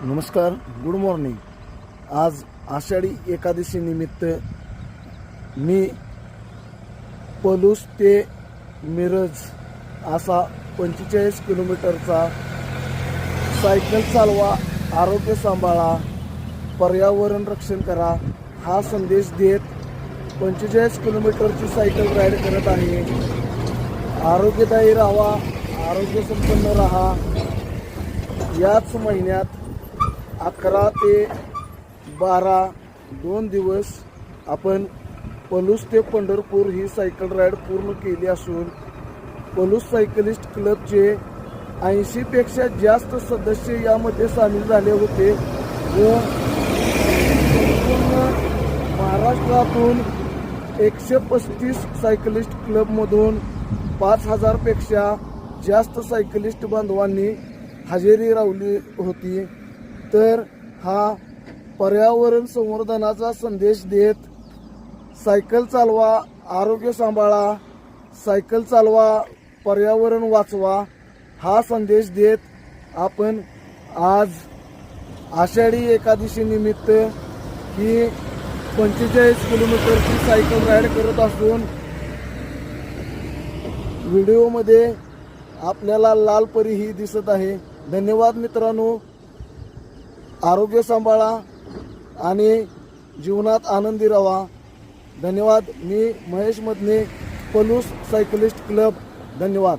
नमस्कार, good morning. आज आषाढी एकादशी निमित्त मी पलूस ते मिरज असा 45 किलोमीटरचा सायकल चालवा, आरोग्य सांभाळा, पर्यावरण रक्षण करा हा संदेश देत 45 किलोमीटरची सायकल राईड करत आहे। आरोग्यदायी राहा, आरोग्य संपन्न राहा। याच महिन्यात 11 ते 12 2 दिवस आपण पलूस ते पंढरपूर ही सायकल राईड पूर्ण केली असून पलूस सायकलिस्ट क्लबचे 80 पेक्षा जास्त सदस्य यामध्ये सामील झाले होते व संपूर्ण महाराष्ट्रातून 135 सायकलिस्ट क्लबमधून 5000 पेक्षा जास्त सायकलिस्ट बांधवांनी हजेरी लावली होती। तर हा पर्यावरण संवर्धनाचा संदेश देत सायकल चालवा, आरोग्य सांभाळा, सायकल चालवा, पर्यावरण वाचवा हा संदेश देत आपण आज आषाढी एकादशी निमित्त ही 45 किलोमीटरची सायकल राईड करत असून व्हिडिओमध्ये आपल्याला लाल परी ही दिसत आहे। धन्यवाद मित्रांनो। आरोग्य सांभाळा आणि जीवनात आनंदी राहा। धन्यवाद। मी महेश मदने, पलूस सायकलिस्ट क्लब। धन्यवाद।